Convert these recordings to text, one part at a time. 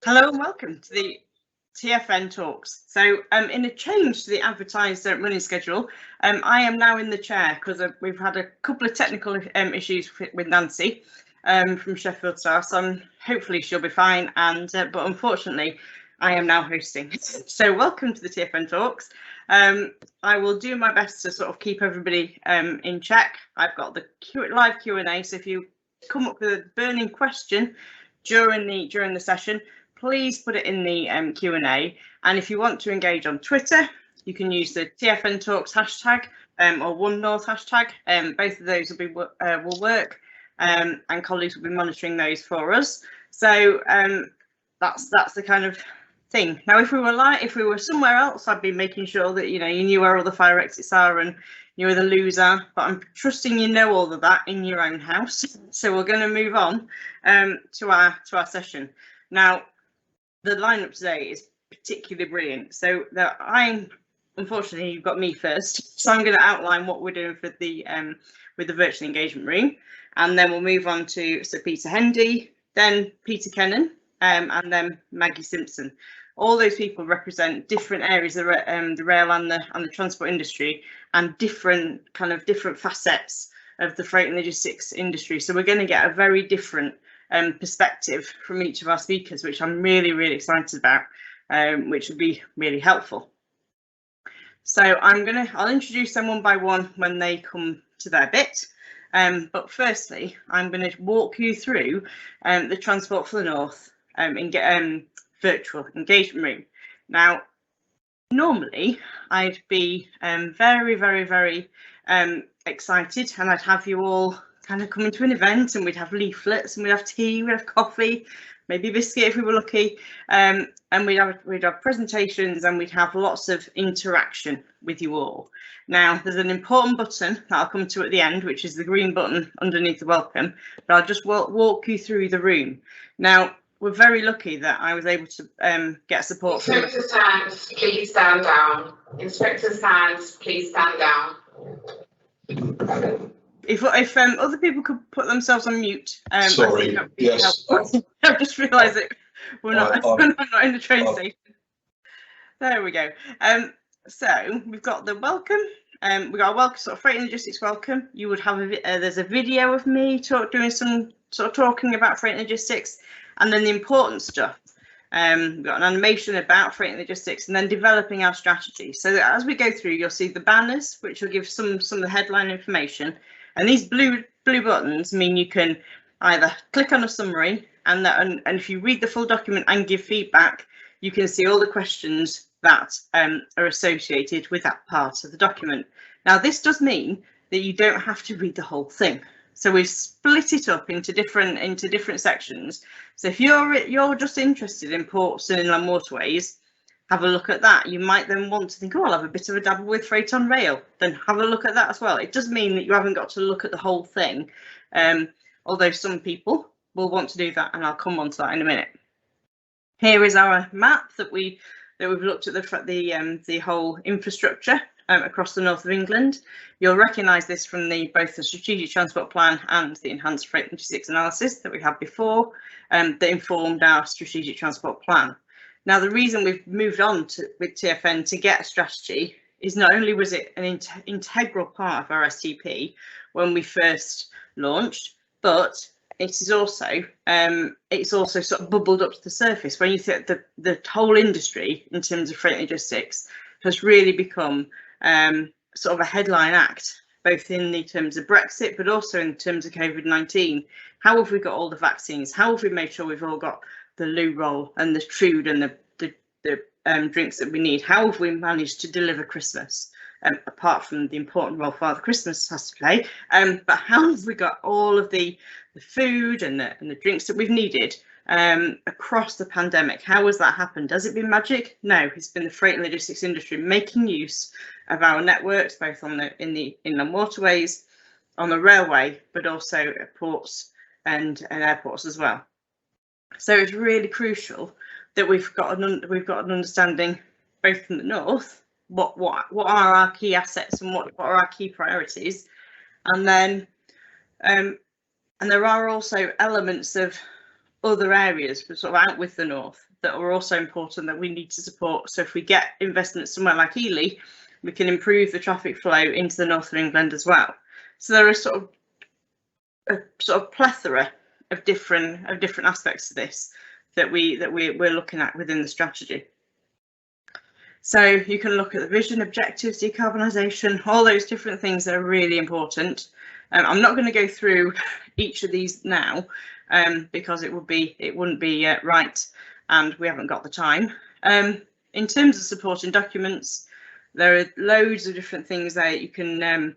Hello and welcome to the TFN Talks. So in a change to the advertised running schedule, I am now in the chair because we've had a couple of technical issues with Nancy from Sheffield Star, so hopefully she'll be fine, but unfortunately I am now hosting. So welcome to the TFN Talks. I will do my best to sort of keep everybody in check. I've got the live Q&A, so if you come up with a burning question during the session, please put it in the Q&A. And if you want to engage on Twitter, you can use the TFN Talks hashtag or One North hashtag. Both of those will work, and colleagues will be monitoring those for us. So that's the kind of thing. Now, if we were somewhere else, I'd be making sure that you knew where all the fire exits are and you were the loser. But I'm trusting you know all of that in your own house. So we're going to move on to our session now. The lineup today is particularly brilliant. So unfortunately, you've got me first. So I'm going to outline what we're doing for the with the virtual engagement room, and then we'll move on to Sir Peter Hendy, then Peter Kennan, and then Maggie Simpson. All those people represent different areas of the rail and the transport industry, and different facets of the freight and logistics industry. So we're going to get a very different perspective from each of our speakers, which I'm really excited about, which will be really helpful. So I'll introduce them one by one when they come to their bit. But firstly, I'm going to walk you through the Transport for the North virtual engagement room. Now, normally I'd be very excited, and I'd have you all kind of coming to an event, and we'd have leaflets, and we'd have tea, we'd have coffee, maybe a biscuit if we were lucky, and we'd have presentations, and we'd have lots of interaction with you all. Now, there's an important button that I'll come to at the end, which is the green button underneath the welcome, but I'll just walk you through the room. Now, we're very lucky that I was able to get support from... Inspector Sands, please stand down. Inspector Sands, please stand down. If other people could put themselves on mute. Sorry, yes. I've just realised that we're not in the train station. There we go. So we've got the welcome. We've got a welcome, sort of freight and logistics welcome. You would have there's a video of me doing some sort of talking about freight and logistics, and then the important stuff. We've got an animation about freight and logistics, and then developing our strategy. So that as we go through, you'll see the banners, which will give some of the headline information. And these blue buttons mean you can either click on a summary, and if you read the full document and give feedback, you can see all the questions that are associated with that part of the document. Now, this does mean that you don't have to read the whole thing. So we've split it up into different sections. So if you're just interested in ports and inland waterways, have a look at that. You might then want to think, oh, I'll have a bit of a dabble with freight on rail. Then have a look at that as well. It does mean that you haven't got to look at the whole thing, although some people will want to do that, and I'll come on to that in a minute. Here is our map that we've looked at the whole infrastructure across the north of England. You'll recognise this from both the strategic transport plan and the enhanced freight logistics analysis that we had before, that informed our strategic transport plan. Now, the reason we've moved on with TFN to get a strategy is not only was it an integral part of our STP when we first launched, but it's also sort of bubbled up to the surface. When you think the whole industry in terms of freight logistics has really become sort of a headline act, both in the terms of Brexit, but also in terms of COVID-19. How have we got all the vaccines? How have we made sure we've all got the loo roll and the Trude and the drinks that we need? How have we managed to deliver Christmas, apart from the important role Father Christmas has to play? But how have we got all of the food and the drinks that we've needed across the pandemic? How has that happened? Has it been magic? No, it's been the freight and logistics industry making use of our networks, both in the inland waterways, on the railway, but also at ports and airports as well. So it's really crucial that we've got an understanding, both from the north, what are our key assets and what are our key priorities, and then and there are also elements of other areas, sort of out with the north, that are also important that we need to support. So if we get investment somewhere like Ely, we can improve the traffic flow into the north of England as well. So there are sort of a plethora of different aspects to this that we're looking at within the strategy. So you can look at the vision, objectives, decarbonisation, all those different things that are really important. I'm not going to go through each of these now because it wouldn't be right, and we haven't got the time. In terms of supporting documents, there are loads of different things that you can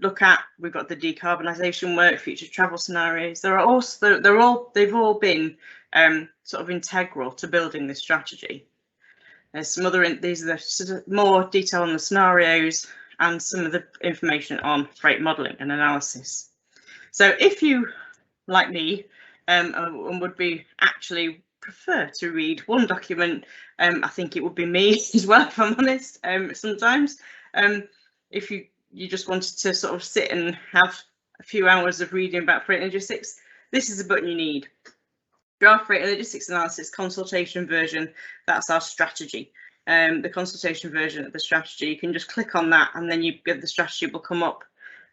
look at. We've got the decarbonisation work, future travel scenarios. They've all been sort of integral to building this strategy. There's some other, these are the sort of more detail on the scenarios and some of the information on freight modelling and analysis. So if you, like me, and would be actually prefer to read one document, I think it would be me as well, if I'm honest, sometimes. If you just wanted to sort of sit and have a few hours of reading about freight logistics, this is the button you need. Draft Freight Logistics Analysis Consultation version, that's our strategy. The consultation version of the strategy, you can just click on that and then the strategy will come up.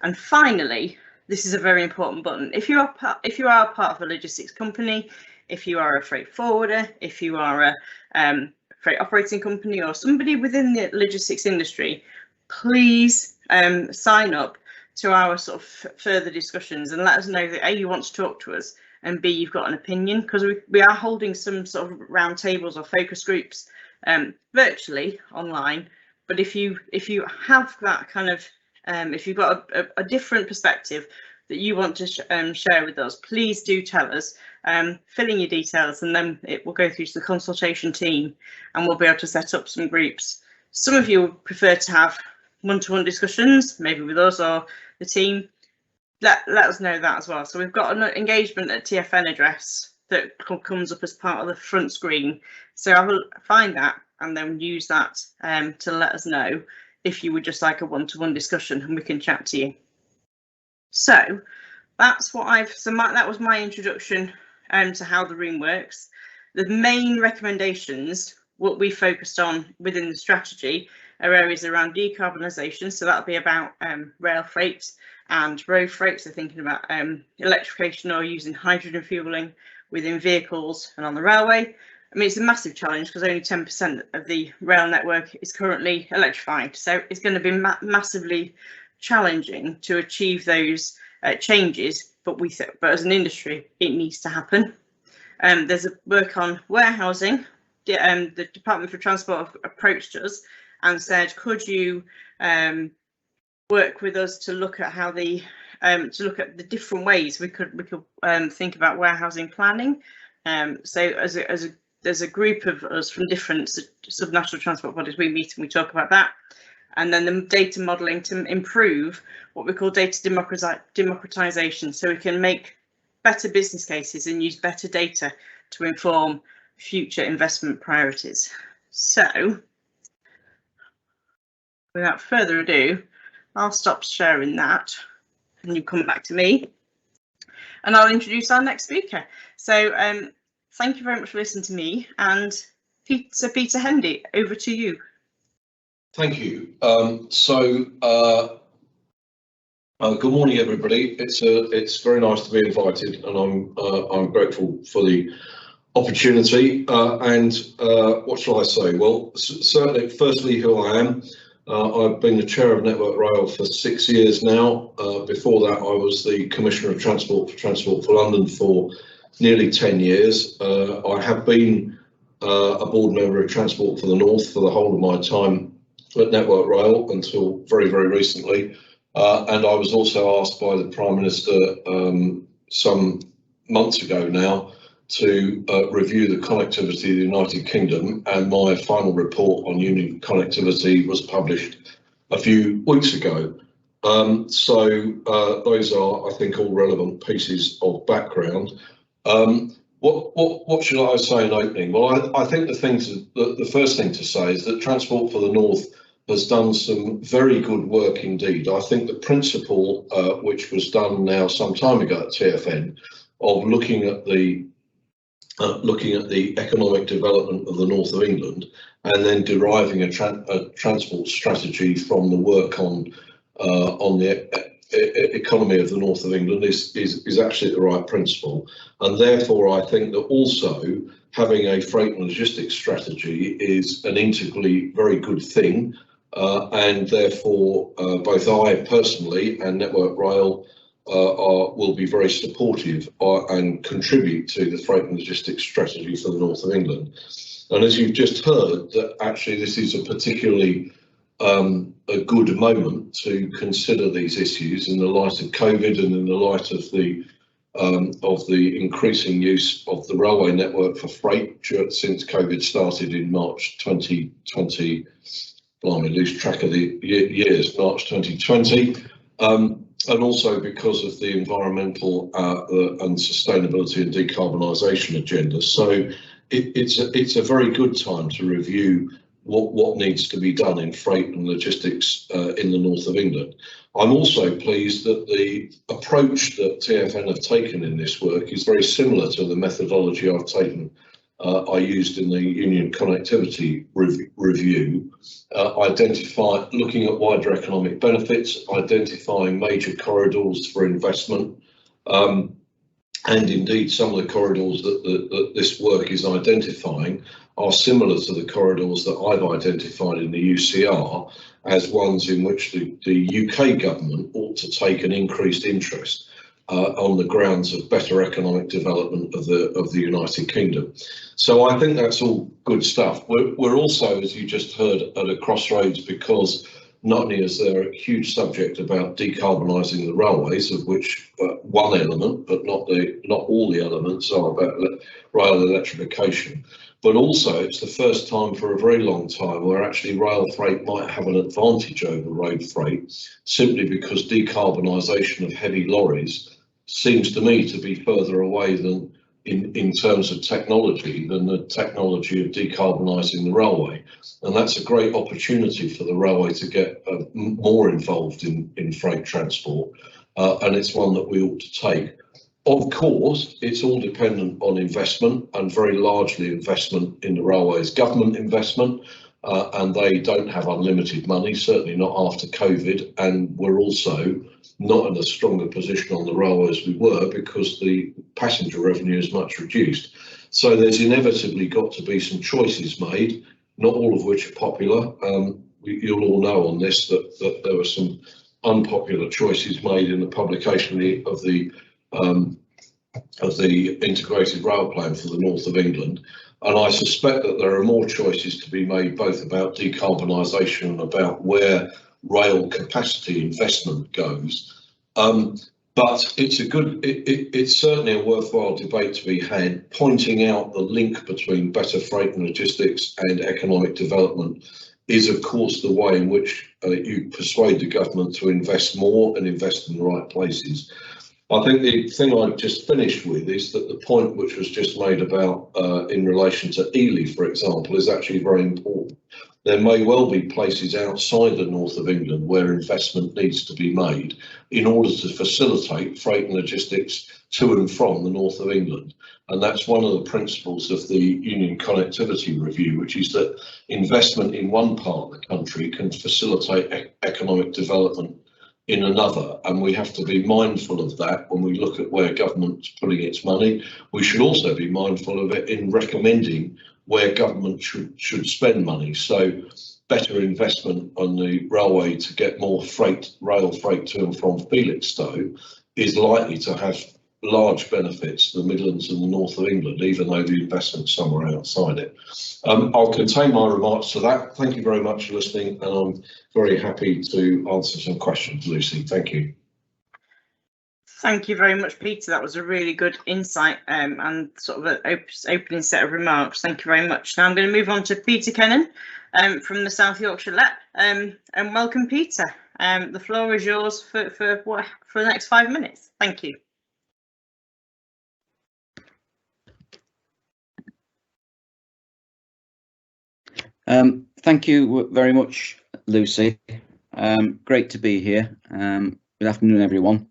And finally, this is a very important button. If you are part of a logistics company, if you are a freight forwarder, if you are a freight operating company or somebody within the logistics industry, please sign up to our sort of further discussions and let us know that A, you want to talk to us, and B, you've got an opinion, because we are holding some sort of round tables or focus groups virtually online. But if you have that kind of if you've got a different perspective that you want to share with us, please do tell us. Fill in your details and then it will go through to the consultation team and we'll be able to set up some groups. Some of you would prefer to have one-to-one discussions, maybe with us or the team. Let us know that as well. So we've got an engagement at TFN address that comes up as part of the front screen. So I will find that and then use that to let us know if you would just like a one-to-one discussion and we can chat to you. So that's what that was my introduction to how the room works. The main recommendations, what we focused on within the strategy, are areas around decarbonisation. So that'll be about rail freight and road freight. So thinking about electrification or using hydrogen fuelling within vehicles and on the railway. I mean, it's a massive challenge because only 10% of the rail network is currently electrified. So it's going to be massively challenging to achieve those changes. But as an industry, it needs to happen. There's a work on warehousing. The Department for Transport approached us and said, could you work with us to look at how the different ways we could think about warehousing planning. So there's a group of us from different subnational transport bodies. We meet and we talk about that, and then the data modelling to improve what we call data democratisation, so we can make better business cases and use better data to inform future investment priorities. So without further ado, I'll stop sharing that and you come back to me and I'll introduce our next speaker. So thank you very much for listening to me, and Peter Hendy, over to you. Thank you. Good morning, everybody. It's very nice to be invited, and I'm grateful for the opportunity. What shall I say? Well, certainly, firstly, who I am. I've been the chair of Network Rail for 6 years now. Before that, I was the Commissioner of Transport for London for nearly 10 years. I have been a board member of Transport for the North for the whole of my time at Network Rail until very, very recently. And I was also asked by the Prime Minister some months ago now to review the connectivity of the United Kingdom, and my final report on union connectivity was published a few weeks ago. Those are, I think, all relevant pieces of background. What should I say in opening? Well, I think the first thing to say is that Transport for the North has done some very good work indeed. I think the principle which was done now some time ago at TFN of looking at the economic development of the north of England, and then deriving a transport strategy from the work on the economy of the north of England is actually the right principle. And therefore, I think that also having a freight and logistics strategy is an integrally very good thing. And therefore, both I personally and Network Rail will be very supportive and contribute to the freight and logistics strategy for the north of England. And as you've just heard, that actually this is a particularly a good moment to consider these issues in the light of COVID and in the light of the increasing use of the railway network for freight since COVID started in March 2020. Blimey, lose track of the years, March 2020. And also because of the environmental and sustainability and decarbonisation agenda. So it's a very good time to review what needs to be done in freight and logistics in the north of England. I'm also pleased that the approach that TfN have taken in this work is very similar to the methodology I used in the Union Connectivity Review, looking at wider economic benefits, identifying major corridors for investment, and indeed some of the corridors that this work is identifying are similar to the corridors that I've identified in the UCR as ones in which the UK government ought to take an increased interest on the grounds of better economic development of the United Kingdom. So I think that's all good stuff. We're also, as you just heard, at a crossroads because not only is there a huge subject about decarbonising the railways, of which one element, but not all the elements, are about rail electrification, but also it's the first time for a very long time where actually rail freight might have an advantage over road freight, simply because decarbonisation of heavy lorries seems to me to be further away than in terms of technology than the technology of decarbonising the railway. And that's a great opportunity for the railway to get more involved in freight transport, and it's one that we ought to take. Of course, it's all dependent on investment, and very largely investment in the railways, government investment, and they don't have unlimited money, certainly not after COVID, and we're also not in a stronger position on the railway as we were because the passenger revenue is much reduced. So there's inevitably got to be some choices made, not all of which are popular. You'll all know on this that there were some unpopular choices made in the publication of the integrated rail plan for the north of England. And I suspect that there are more choices to be made, both about decarbonisation and about where rail capacity investment goes. But it's certainly a worthwhile debate to be had, pointing out the link between better freight and logistics and economic development is, of course, the way in which you persuade the government to invest more and invest in the right places. I think the thing I just finished with is that the point which was just made about in relation to Ely, for example, is actually very important. There may well be places outside the north of England where investment needs to be made in order to facilitate freight and logistics to and from the north of England. And that's one of the principles of the Union Connectivity Review, which is that investment in one part of the country can facilitate economic development in another, and we have to be mindful of that when we look at where government's putting its money. We should also be mindful of it in recommending where government should spend money. So better investment on the railway to get more rail freight to and from Felixstowe is likely to have large benefits to the Midlands and the north of England, even though the investment's somewhere outside it. I'll contain my remarks to that. Thank you very much for listening, and I'm very happy to answer some questions, Lucy. Thank you. Thank you very much, Peter. That was a really good insight and sort of an opening set of remarks. Thank you very much. Now I'm going to move on to Peter Kennan from the South Yorkshire LEP, and welcome, Peter. The floor is yours for the next 5 minutes. Thank you. Thank you very much, Lucy. Great to be here. Good afternoon, everyone.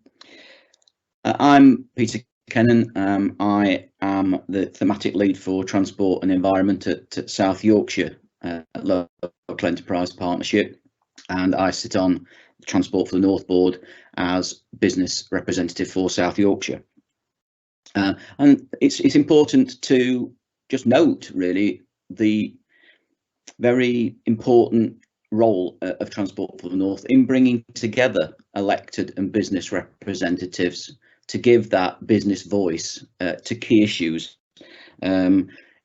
I'm Peter Kennan. I am the thematic lead for transport and environment at South Yorkshire Local Enterprise Partnership, and I sit on the Transport for the North board as business representative for South Yorkshire. And it's important to just note really the very important role of Transport for the North in bringing together elected and business representatives to give that business voice to key issues,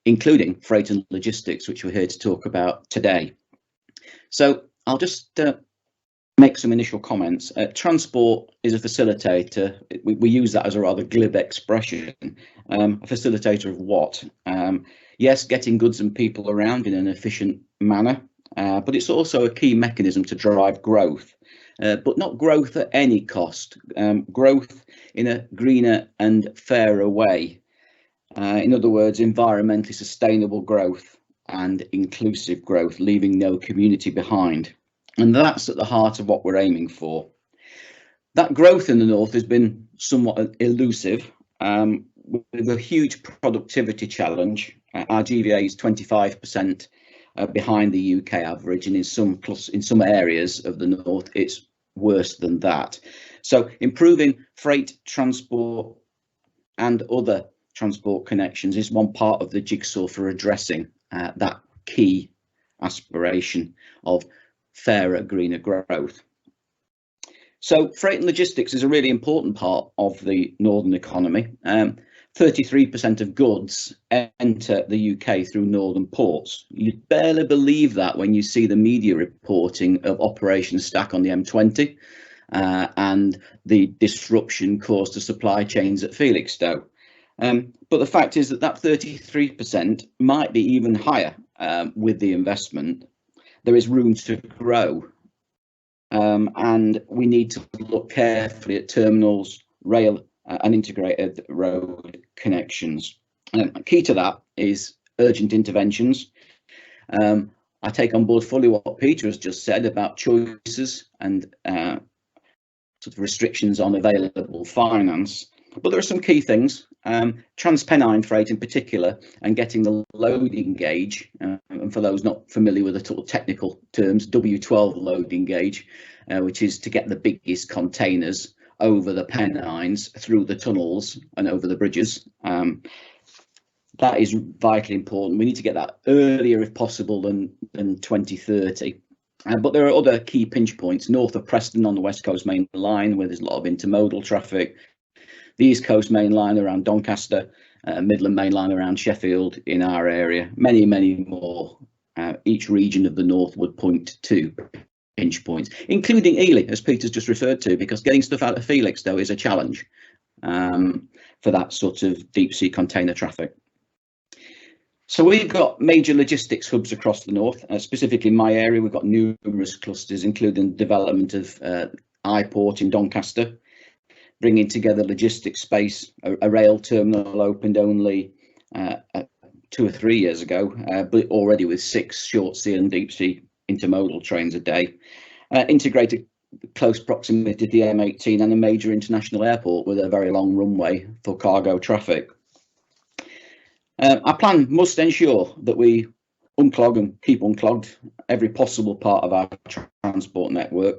including freight and logistics, which we're here to talk about today. So I'll just make some initial comments. Transport is a facilitator. We use that as a rather glib expression. A facilitator of what? Yes, getting goods and people around in an efficient manner, but it's also a key mechanism to drive growth, but not growth at any cost, growth in a greener and fairer way. In other words, environmentally sustainable growth and inclusive growth, leaving no community behind. And that's at the heart of what we're aiming for. That growth in the North has been somewhat elusive, with a huge productivity challenge. Our GVA is 25% behind the UK average, and in some areas of the North, it's worse than that. So improving freight transport and other transport connections is one part of the jigsaw for addressing that key aspiration of fairer, greener growth. So freight and logistics is a really important part of the northern economy. 33% of goods enter the UK through northern ports. You'd barely believe that when you see the media reporting of Operation Stack on the M20 and the disruption caused to supply chains at Felixstowe. But the fact is that 33% might be even higher with the investment. There is room to grow, and we need to look carefully at terminals, rail and integrated road connections. Key to that is urgent interventions. I take on board fully what Peter has just said about choices and sort of restrictions on available finance. But there are some key things, Transpennine freight in particular, and getting the loading gauge, and for those not familiar with the sort of technical terms, W12 loading gauge, which is to get the biggest containers over the Pennines, through the tunnels and over the bridges. That is vitally important. We need to get that earlier if possible than 2030. But there are other key pinch points north of Preston on the West Coast Main Line, where there's a lot of intermodal traffic. The East Coast Main Line around Doncaster, Midland Main Line around Sheffield in our area, many, many more. Each region of the North would point to pinch points, including Ely, as Peter's just referred to, because getting stuff out of Felixstowe is a challenge for that sort of deep sea container traffic. So we've got major logistics hubs across the North, specifically in my area. We've got numerous clusters, including the development of I-Port in Doncaster, bringing together logistics space. A rail terminal opened only 2 or 3 years ago, but already with 6 short sea and deep sea intermodal trains a day. Integrated close proximity to the M18 and a major international airport with a very long runway for cargo traffic. Our plan must ensure that we unclog and keep unclogged every possible part of our transport network.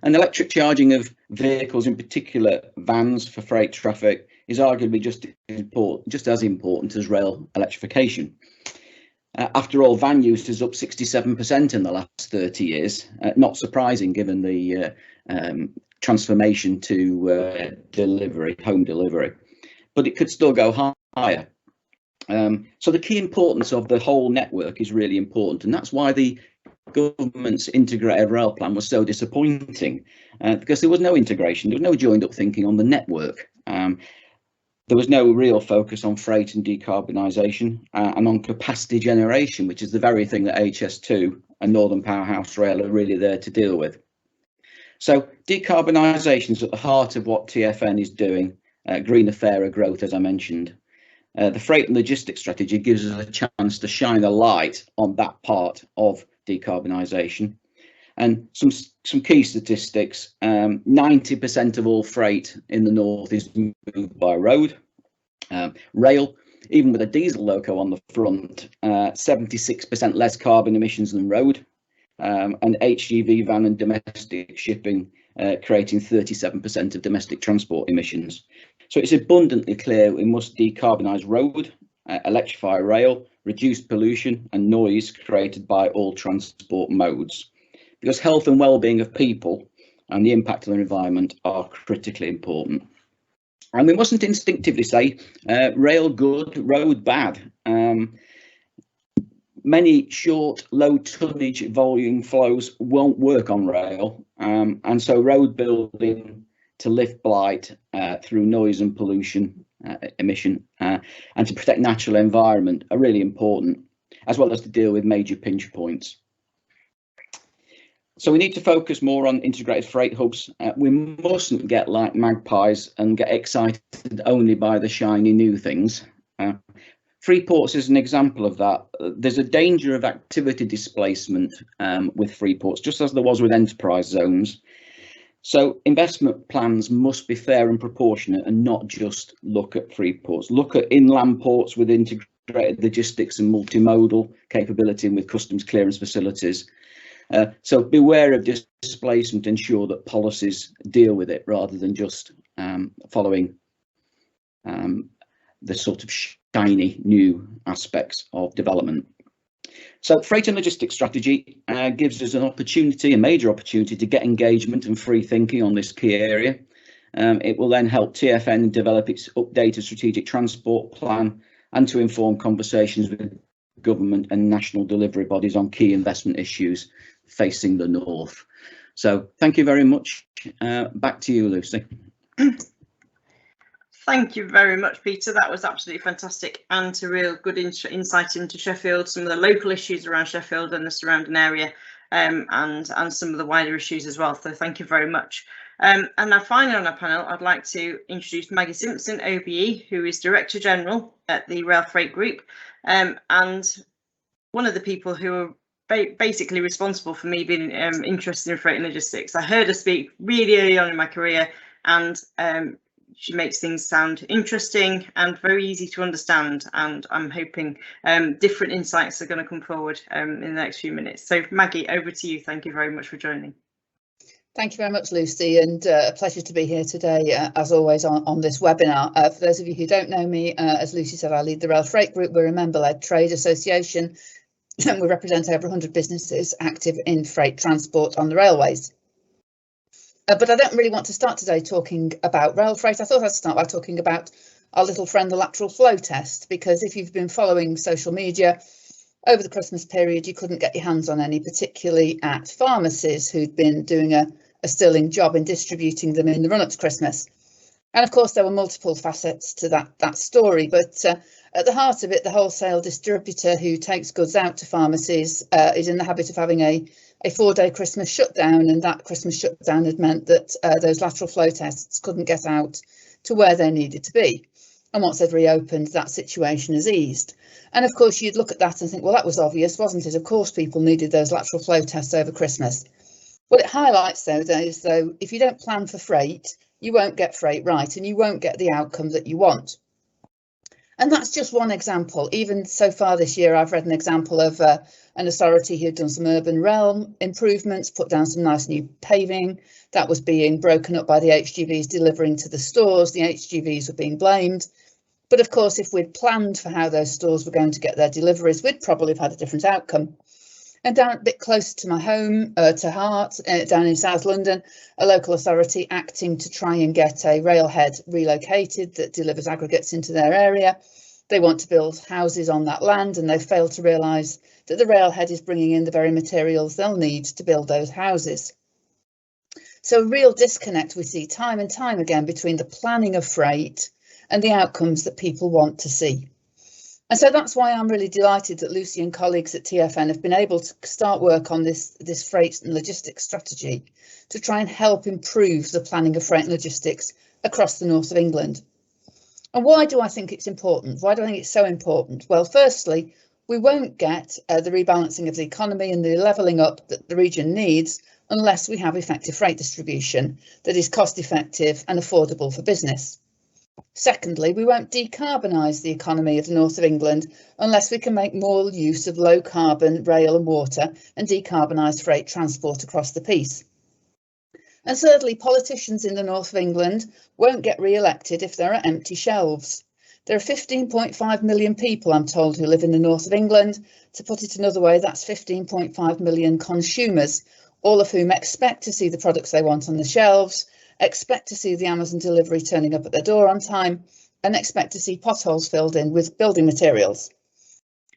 And electric charging of vehicles, in particular vans for freight traffic, is arguably just as important as rail electrification. After all, van use is up 67% in the last 30 years. Not surprising given the transformation to home delivery, but it could still go higher. So the key importance of the whole network is really important, and that's why the government's integrated rail plan was so disappointing, because there was no integration, there was no joined up thinking on the network. There was no real focus on freight and decarbonisation and on capacity generation, which is the very thing that HS2 and Northern Powerhouse Rail are really there to deal with. So decarbonisation is at the heart of what TFN is doing, greener, fairer growth, as I mentioned. The freight and logistics strategy gives us a chance to shine a light on that part of decarbonisation. And some key statistics, 90% of all freight in the North is moved by road, Rail, even with a diesel loco on the front, 76% less carbon emissions than road, and HGV van and domestic shipping creating 37% of domestic transport emissions. So it's abundantly clear we must decarbonise road, electrify rail, reduce pollution and noise created by all transport modes, because health and well-being of people and the impact on the environment are critically important. And we mustn't instinctively say rail good, road bad. Many short, low tonnage volume flows won't work on rail, and so road building to lift blight through noise and pollution emission and to protect natural environment are really important, as well as to deal with major pinch points. So we need to focus more on integrated freight hubs. We mustn't get like magpies and get excited only by the shiny new things. Free ports is an example of that. There's a danger of activity displacement with free ports, just as there was with enterprise zones. So investment plans must be fair and proportionate and not just look at free ports. Look at inland ports with integrated logistics and multimodal capability and with customs clearance facilities. So beware of displacement, ensure that policies deal with it rather than just following the sort of shiny new aspects of development. So freight and logistics strategy gives us an opportunity, a major opportunity, to get engagement and free thinking on this key area. It will then help TfN develop its updated strategic transport plan and to inform conversations with government and national delivery bodies on key investment issues facing the north. So thank you very much. Back to you, Lucy. Thank you very much, Peter. That was absolutely fantastic and a real good insight into Sheffield, some of the local issues around Sheffield and the surrounding area, and some of the wider issues as well. So thank you very much. And now finally on our panel, I'd like to introduce Maggie Simpson, OBE, who is Director General at the Rail Freight Group, and one of the people who are basically responsible for me being interested in freight and logistics. I heard her speak really early on in my career, and she makes things sound interesting and very easy to understand, and I'm hoping different insights are going to come forward in the next few minutes. So Maggie, over to you. Thank you very much for joining. Thank you very much, Lucy, and a pleasure to be here today, as always, on this webinar. For those of you who don't know me, as Lucy said, I lead the Rail Freight Group. We're a member-led trade association, and we represent over 100 businesses active in freight transport on the railways. But I don't really want to start today talking about rail freight. I thought I'd start by talking about our little friend, the lateral flow test, because if you've been following social media over the Christmas period, you couldn't get your hands on any, particularly at pharmacies who'd been doing a sterling job in distributing them in the run-up to Christmas. And of course, there were multiple facets to that story, but at the heart of it, the wholesale distributor who takes goods out to pharmacies is in the habit of having a 4-day Christmas shutdown, and that Christmas shutdown had meant that those lateral flow tests couldn't get out to where they needed to be. And once they've reopened, that situation has eased. And of course, you'd look at that and think, well, that was obvious, wasn't it? Of course, people needed those lateral flow tests over Christmas. What it highlights, though, is if you don't plan for freight, you won't get freight right, and you won't get the outcome that you want. And that's just one example. Even so far this year, I've read an example of an authority who had done some urban realm improvements, put down some nice new paving that was being broken up by the HGVs delivering to the stores. The HGVs were being blamed. But of course, if we'd planned for how those stores were going to get their deliveries, we'd probably have had a different outcome. And down a bit closer to my home, to Hart, down in South London, a local authority acting to try and get a railhead relocated that delivers aggregates into their area. They want to build houses on that land, and they fail to realise that the railhead is bringing in the very materials they'll need to build those houses. So a real disconnect we see time and time again between the planning of freight and the outcomes that people want to see. And so that's why I'm really delighted that Lucy and colleagues at TfN have been able to start work on this freight and logistics strategy to try and help improve the planning of freight and logistics across the north of England. And why do I think it's important? Why do I think it's so important? Well, firstly, we won't get the rebalancing of the economy and the levelling up that the region needs unless we have effective freight distribution that is cost effective and affordable for business. Secondly, we won't decarbonise the economy of the north of England unless we can make more use of low carbon rail and water and decarbonise freight transport across the piece. And thirdly, politicians in the north of England won't get re-elected if there are empty shelves. There are 15.5 million people, I'm told, who live in the north of England. To put it another way, that's 15.5 million consumers, all of whom expect to see the products they want on the shelves, expect to see the Amazon delivery turning up at their door on time, and expect to see potholes filled in with building materials.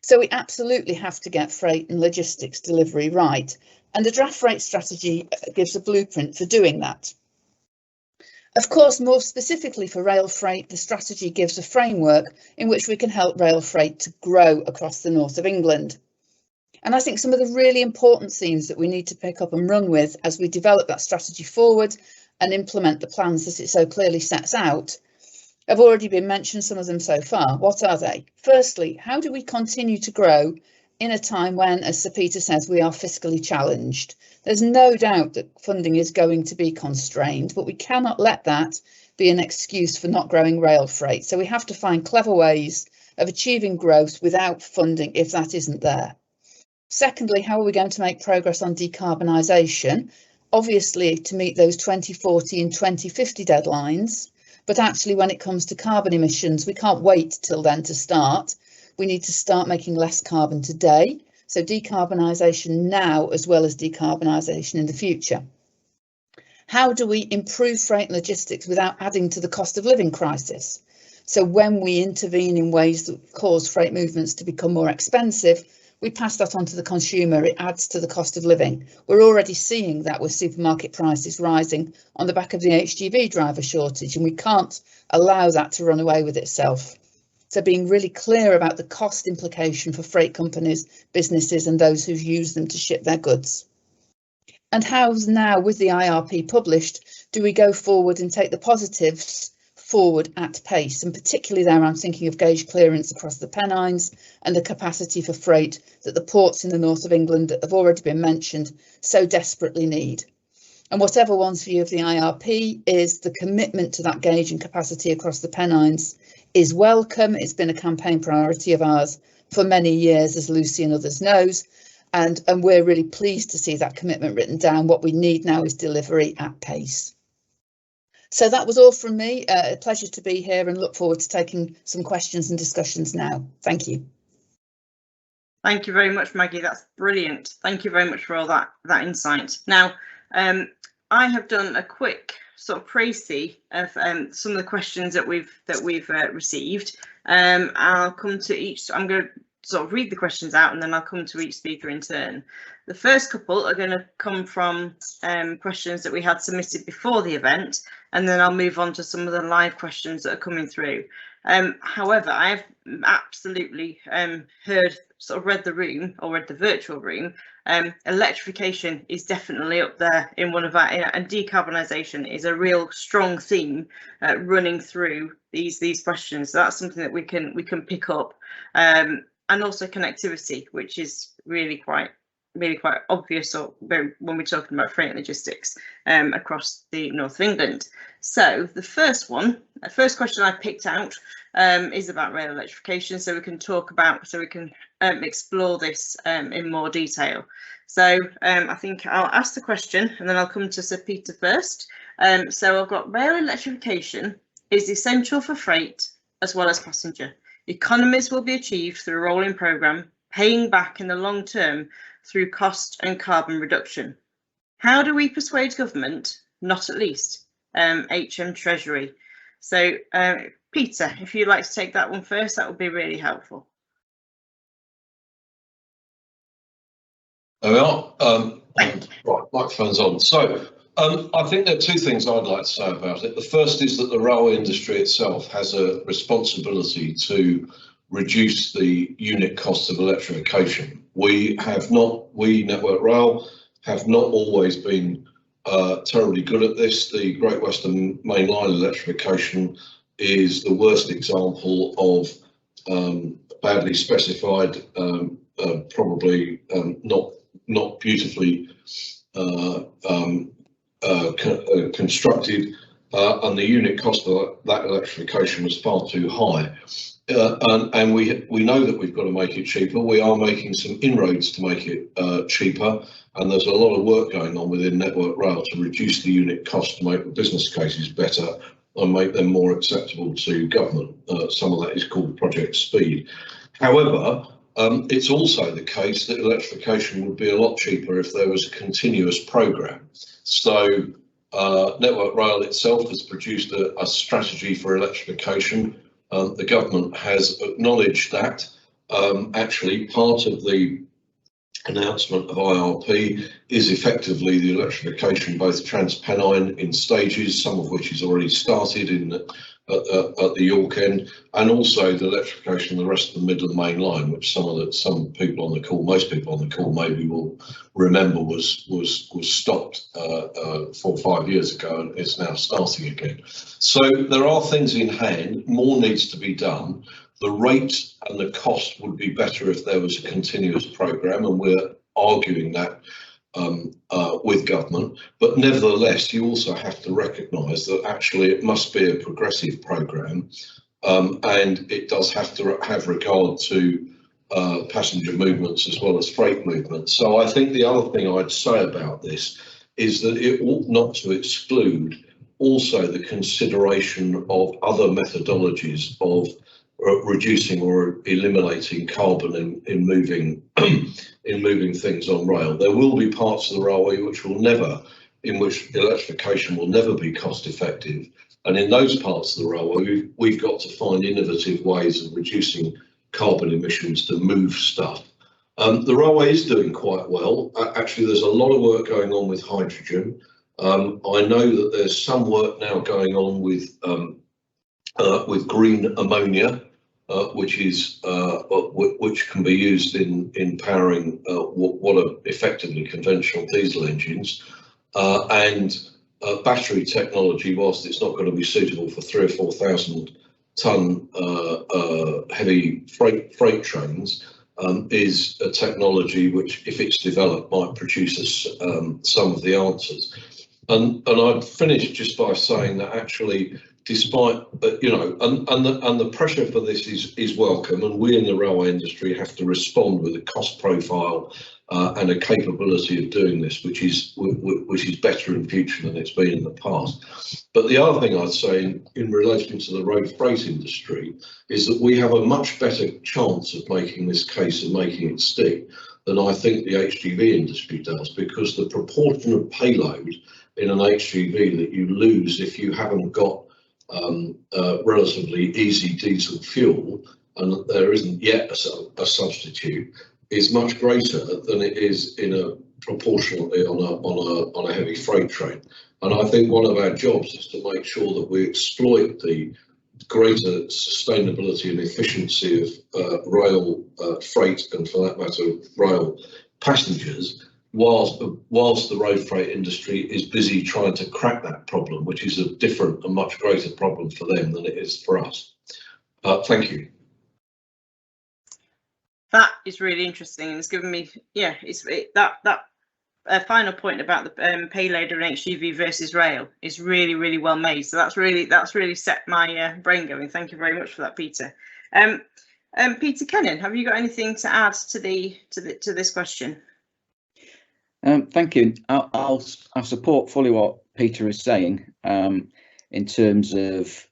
So we absolutely have to get freight and logistics delivery right, and the draft freight strategy gives a blueprint for doing that. Of course, more specifically for rail freight, the strategy gives a framework in which we can help rail freight to grow across the north of England. And I think some of the really important themes that we need to pick up and run with as we develop that strategy forward and implement the plans that it so clearly sets out have already been mentioned, some of them so far. What are they? Firstly, how do we continue to grow in a time when, as Sir Peter says, we are fiscally challenged? There's no doubt that funding is going to be constrained, but we cannot let that be an excuse for not growing rail freight. So we have to find clever ways of achieving growth without funding if that isn't there. Secondly, how are we going to make progress on decarbonisation? Obviously, to meet those 2040 and 2050 deadlines, but actually when it comes to carbon emissions, we can't wait till then to start. We need to start making less carbon today. So decarbonisation now as well as decarbonisation in the future. How do we improve freight and logistics without adding to the cost of living crisis? So when we intervene in ways that cause freight movements to become more expensive, we pass that on to the consumer. It adds to the cost of living. We're already seeing that with supermarket prices rising on the back of the HGV driver shortage, and we can't allow that to run away with itself. So being really clear about the cost implication for freight companies, businesses and those who use them to ship their goods. And how now, with the IRP published, do we go forward and take the positives forward at pace? And particularly there, I'm thinking of gauge clearance across the Pennines and the capacity for freight that the ports in the north of England that have already been mentioned so desperately need. And whatever one's view of the IRP is, the commitment to that gauge and capacity across the Pennines is welcome. It's been a campaign priority of ours for many years, as Lucy and others knows, and we're really pleased to see that commitment written down. What we need now is delivery at pace. So that was all from me. A pleasure to be here and look forward to taking some questions and discussions now. Thank you. Thank you very much, Maggie. That's brilliant. Thank you very much for all that insight. Now, I have done a quick sort of précis of some of the questions that we've received. I'll come to each. I'm going to sort of read the questions out and then I'll come to each speaker in turn. The first couple are going to come from questions that we had submitted before the event, and then I'll move on to some of the live questions that are coming through. However, I've absolutely read the room, or read the virtual room. Electrification is definitely up there in one of our, and decarbonisation is a real strong theme running through these questions. So that's something that we can pick up, and also connectivity, which is really quite obvious when we're talking about freight and logistics across the north of England. So the first question I picked out is about rail electrification, so we can explore this in more detail. So I think I'll ask the question and then I'll come to Sir Peter first. So I've got rail electrification is essential for freight as well as passenger. Economies will be achieved through a rolling programme, paying back in the long term through cost and carbon reduction. How do we persuade government, not at least HM Treasury? So Peter, if you'd like to take that one first, that would be really helpful. There we are. Right, microphone's on. So I think there are two things I'd like to say about it. The first is that the rail industry itself has a responsibility to reduce the unit cost of electrification. We Network Rail have not always been terribly good at this. The Great Western Main Line electrification is the worst example of badly specified, probably not beautifully constructed and the unit cost of that electrification was far too high. And we know that we've got to make it cheaper. We are making some inroads to make it cheaper, and there's a lot of work going on within Network Rail to reduce the unit cost, to make the business cases better and make them more acceptable to government. Some of that is called Project Speed. However, it's also the case that electrification would be a lot cheaper if there was a continuous programme. So Network Rail itself has produced a strategy for electrification. The government has acknowledged that. Actually, part of the announcement of IRP is effectively the electrification, both Trans-Pennine in stages, some of which is already started at the York end, and also the electrification of the rest of the Midland Main Line, which some people on the call, most people on the call maybe will remember was stopped 4 or 5 years ago, and it's now starting again. So there are things in hand. More needs to be done. The rate and the cost would be better if there was a continuous programme, and we're arguing that with government. But nevertheless, you also have to recognise that actually it must be a progressive programme, and it does have to have regard to passenger movements as well as freight movements. So I think the other thing I'd say about this is that it ought not to exclude also the consideration of other methodologies of reducing or eliminating carbon in moving in moving things on rail. There will be parts of the railway in which electrification will never be cost effective, and in those parts of the railway we've got to find innovative ways of reducing carbon emissions to move stuff. The railway is doing quite well. Actually, there's a lot of work going on with hydrogen. I know that there's some work now going on with green ammonia, which can be used in powering what are effectively conventional diesel engines, and battery technology, whilst it's not going to be suitable for 3,000 or 4,000 ton heavy freight trains, is a technology which, if it's developed, might produce us some of the answers. And I'd finish just by saying that actually, despite and the pressure for this is welcome, and we in the railway industry have to respond with a cost profile and a capability of doing this, which is better in future than it's been in the past. But the other thing I'd say in relation to the road freight industry is that we have a much better chance of making this case and making it stick than I think the HGV industry does, because the proportion of payload in an HGV that you lose if you haven't got relatively easy diesel fuel, and there isn't yet a substitute, is much greater than it is proportionally on a heavy freight train. And I think one of our jobs is to make sure that we exploit the greater sustainability and efficiency of rail freight, and for that matter rail passengers, whilst the road freight industry is busy trying to crack that problem, which is a different and much greater problem for them than it is for us. Thank you. That is really interesting, and it's given me, that final point about the payload of an HGV versus rail is really, really well made. So that's really set my brain going. Thank you very much for that, Peter. Peter Kennan, have you got anything to add to this question? Thank you. I'll support fully what Peter is saying in terms of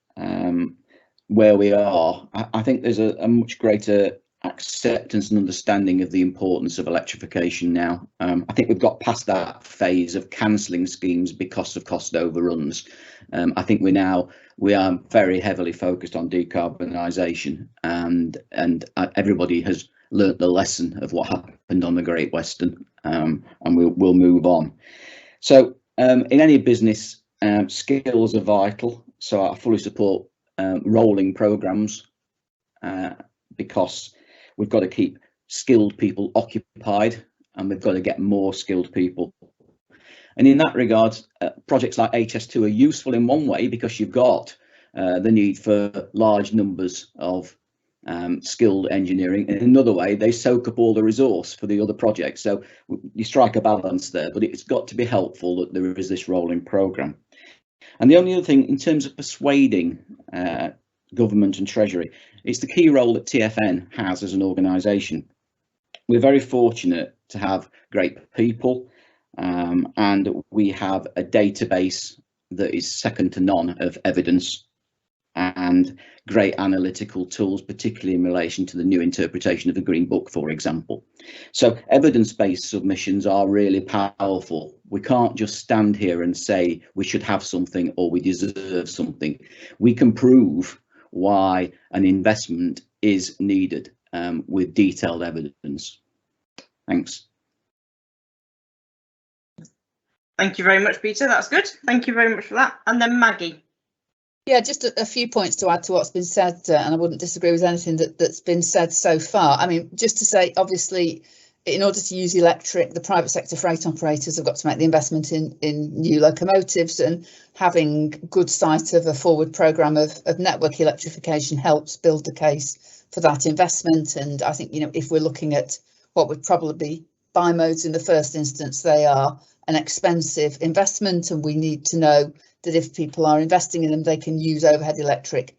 where we are. I think there's a much greater acceptance and understanding of the importance of electrification now. I think we've got past that phase of cancelling schemes because of cost overruns. I think we are very heavily focused on decarbonisation, and everybody has learnt the lesson of what happened on the Great Western, and we'll move on. So in any business, skills are vital. So I fully support rolling programmes because we've got to keep skilled people occupied, and we've got to get more skilled people. And in that regard, projects like HS2 are useful in one way because you've got the need for large numbers of skilled engineering. In another way, they soak up all the resource for the other projects. So you strike a balance there, but it's got to be helpful that there is this rolling programme. And the only other thing in terms of persuading government and Treasury, it's the key role that TFN has as an organisation. We're very fortunate to have great people, and we have a database that is second to none of evidence and great analytical tools, particularly in relation to the new interpretation of the Green Book, for example. So evidence-based submissions are really powerful. We can't just stand here and say we should have something or we deserve something. We can prove why an investment is needed with detailed evidence. Thanks. Thank you very much, Peter. That's good. Thank you very much for that. And then Maggie. Yeah, just a few points to add to what's been said, and I wouldn't disagree with anything that's been said so far. I mean, just to say, obviously, in order to use electric, the private sector freight operators have got to make the investment in new locomotives, and having good sight of a forward programme of network electrification helps build the case for that investment. And I think, you know, if we're looking at what would probably be bimodes in the first instance, they are an expensive investment, and we need to know that if people are investing in them, they can use overhead electric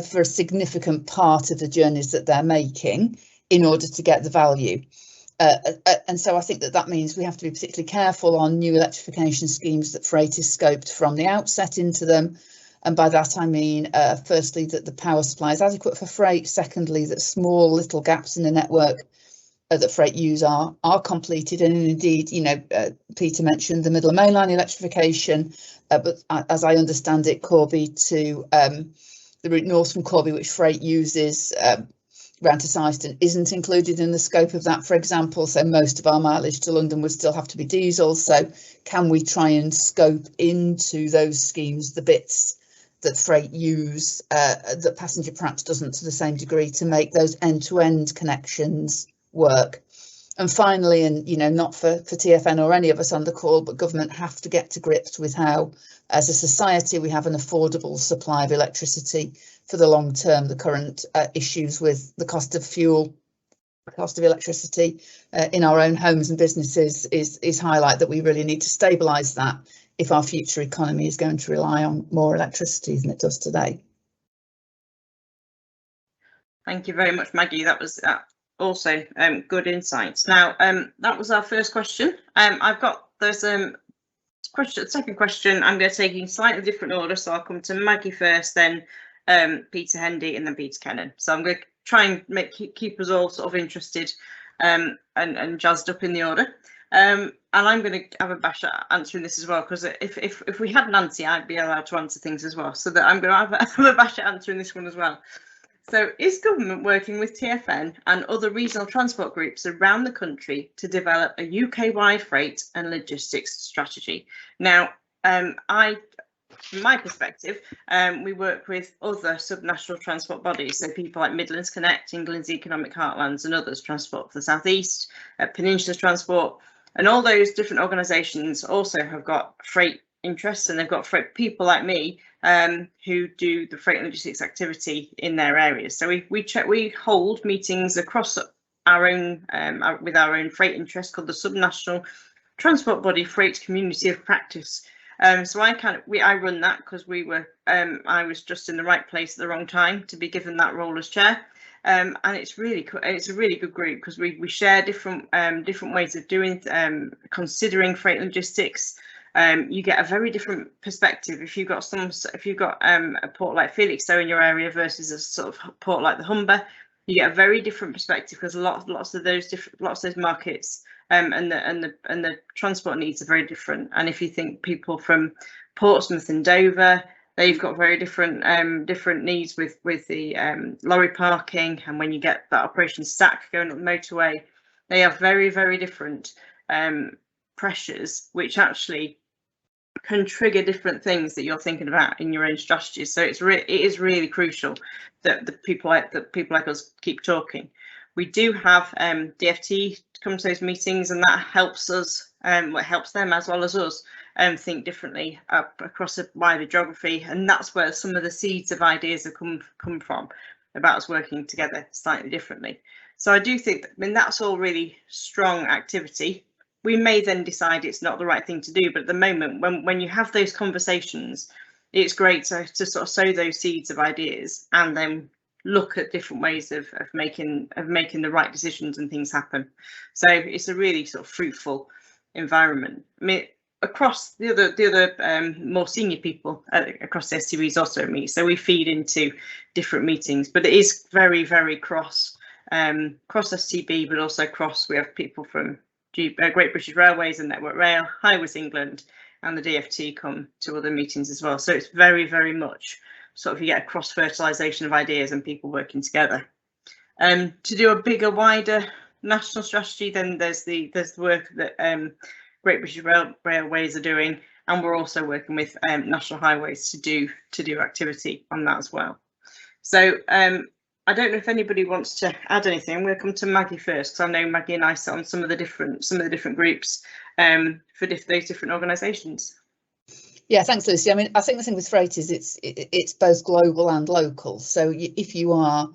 for a significant part of the journeys that they're making in order to get the value. And so I think that means we have to be particularly careful on new electrification schemes that freight is scoped from the outset into them. And by that I mean, firstly, that the power supply is adequate for freight. Secondly, that small little gaps in the network that freight use are completed. And indeed, you know, Peter mentioned the Middle and Mainline electrification, but as I understand it, Corby to the route north from Corby, which freight uses round to Syston, isn't included in the scope of that, for example. So most of our mileage to London would still have to be diesel. So can we try and scope into those schemes the bits that freight use that passenger perhaps doesn't to the same degree, to make those end-to-end connections work? And finally, and you know, not for TFN or any of us on the call, but government have to get to grips with how, as a society, we have an affordable supply of electricity for the long term. The current issues with the cost of fuel, the cost of electricity in our own homes and businesses is highlight that we really need to stabilise that if our future economy is going to rely on more electricity than it does today. Thank you very much, Maggie. That was also good insights. Now, that was our first question. There's second question. I'm going to take in slightly different order, so I'll come to Maggie first, then Peter Hendy, and then Peter Kennan. So I'm going to try and keep us all sort of interested and jazzed up in the order. And I'm going to have a bash at answering this as well, because if we had Nancy, I'd be allowed to answer things as well. So that I'm going to have a bash at answering this one as well. So is government working with TFN and other regional transport groups around the country to develop a UK-wide freight and logistics strategy? Now, from my perspective, we work with other subnational transport bodies, so people like Midlands Connect, England's Economic Heartlands, and others, Transport for the South East, Peninsula Transport, and all those different organisations also have got freight interests, and they've got freight people like me who do the freight and logistics activity in their areas. So we hold meetings across our own with our own freight interests called the Subnational Transport Body Freight Community of Practice. So I run that because I was just in the right place at the wrong time to be given that role as chair. And it's a really good group because we share different ways of doing considering freight logistics. You get a very different perspective if you've got a port like Felixstowe in your area versus a sort of port like the Humber. You get a very different perspective because lots of those markets and the transport needs are very different. And if you think people from Portsmouth and Dover, they've got very different needs with the lorry parking, and when you get that operation stack going up the motorway, they have very, very different pressures, which actually can trigger different things that you're thinking about in your own strategies. So it is really crucial that the people like us keep talking. We do have DFT come to those meetings, and that helps us, helps them as well as us think differently across a wider geography, and that's where some of the seeds of ideas have come from, about us working together slightly differently. So I do think that's all really strong activity. we may then decide it's not the right thing to do, but at the moment, when you have those conversations, it's great to sort of sow those seeds of ideas and then look at different ways of making the right decisions and things happen. So it's a really sort of fruitful environment. I mean, across the other more senior people across the STBs also meet, so we feed into different meetings, but it is very, very cross STB, but also cross. We have people from Great British Railways and Network Rail, Highways England, and the DFT come to other meetings as well. So it's very, very much sort of you get a cross fertilisation of ideas and people working together. To do a bigger, wider national strategy, then there's the work that Great British Railways are doing, and we're also working with National Highways to do activity on that as well. So I don't know if anybody wants to add anything. We'll come to Maggie first, because I know Maggie and I sit on some of the different groups for those different organisations. Yeah, thanks, Lucy. I mean, I think the thing with freight is it's both global and local. So if you are,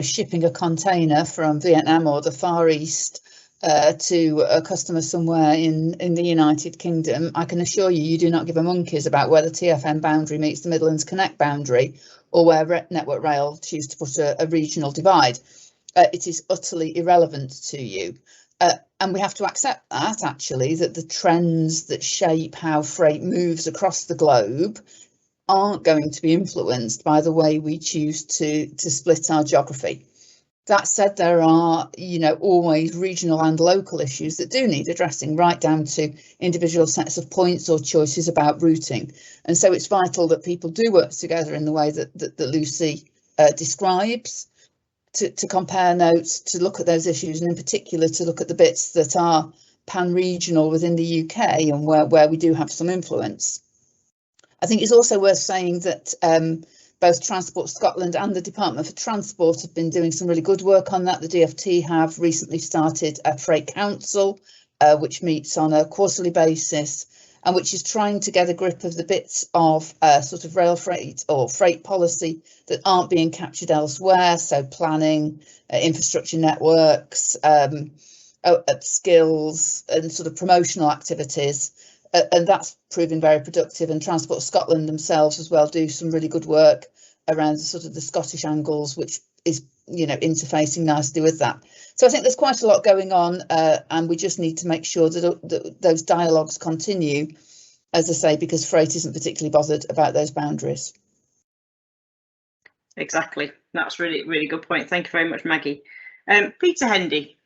shipping a container from Vietnam or the Far East to a customer somewhere in the United Kingdom, I can assure you do not give a monkeys about where the TfN boundary meets the Midlands Connect boundary, or where Network Rail choose to put a regional divide. It is utterly irrelevant to you. And we have to accept that, actually, that the trends that shape how freight moves across the globe aren't going to be influenced by the way we choose to split our geography. That said, there are, always regional and local issues that do need addressing, right down to individual sets of points or choices about routing. And so it's vital that people do work together in the way that Lucy describes, to compare notes, to look at those issues, and in particular to look at the bits that are pan-regional within the UK and where we do have some influence. I think it's also worth saying that both Transport Scotland and the Department for Transport have been doing some really good work on that. The DFT have recently started a Freight Council, which meets on a quarterly basis, and which is trying to get a grip of the bits of sort of rail freight or freight policy that aren't being captured elsewhere. So planning, infrastructure networks, skills and sort of promotional activities. And that's proving very productive, and Transport Scotland themselves as well do some really good work around sort of the Scottish angles, which is, interfacing nicely with that. So I think there's quite a lot going on, and we just need to make sure that those dialogues continue, as I say, because freight isn't particularly bothered about those boundaries. Exactly. That's really, really good point. Thank you very much, Maggie. Peter Hendy.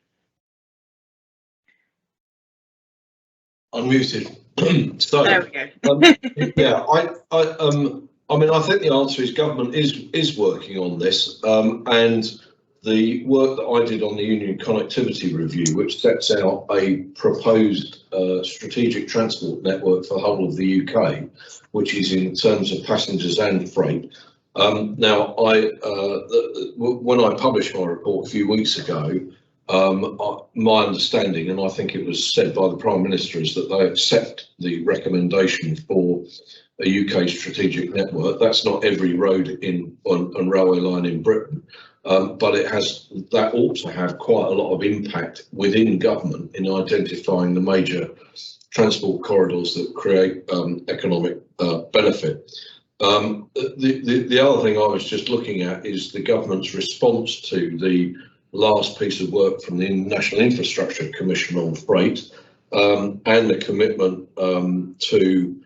Unmuted. So there we go. yeah, I mean, I think the answer is government is working on this, and the work that I did on the Union Connectivity Review, which sets out a proposed strategic transport network for the whole of the UK, which is in terms of passengers and freight. Now, when I published my report a few weeks ago, my understanding, and I think it was said by the Prime Minister, is that they accept the recommendation for a UK strategic network. That's not every road and railway line in Britain, but that ought to have quite a lot of impact within government in identifying the major transport corridors that create economic benefit. The other thing I was just looking at is the government's response to the last piece of work from the National Infrastructure Commission on freight, and the commitment to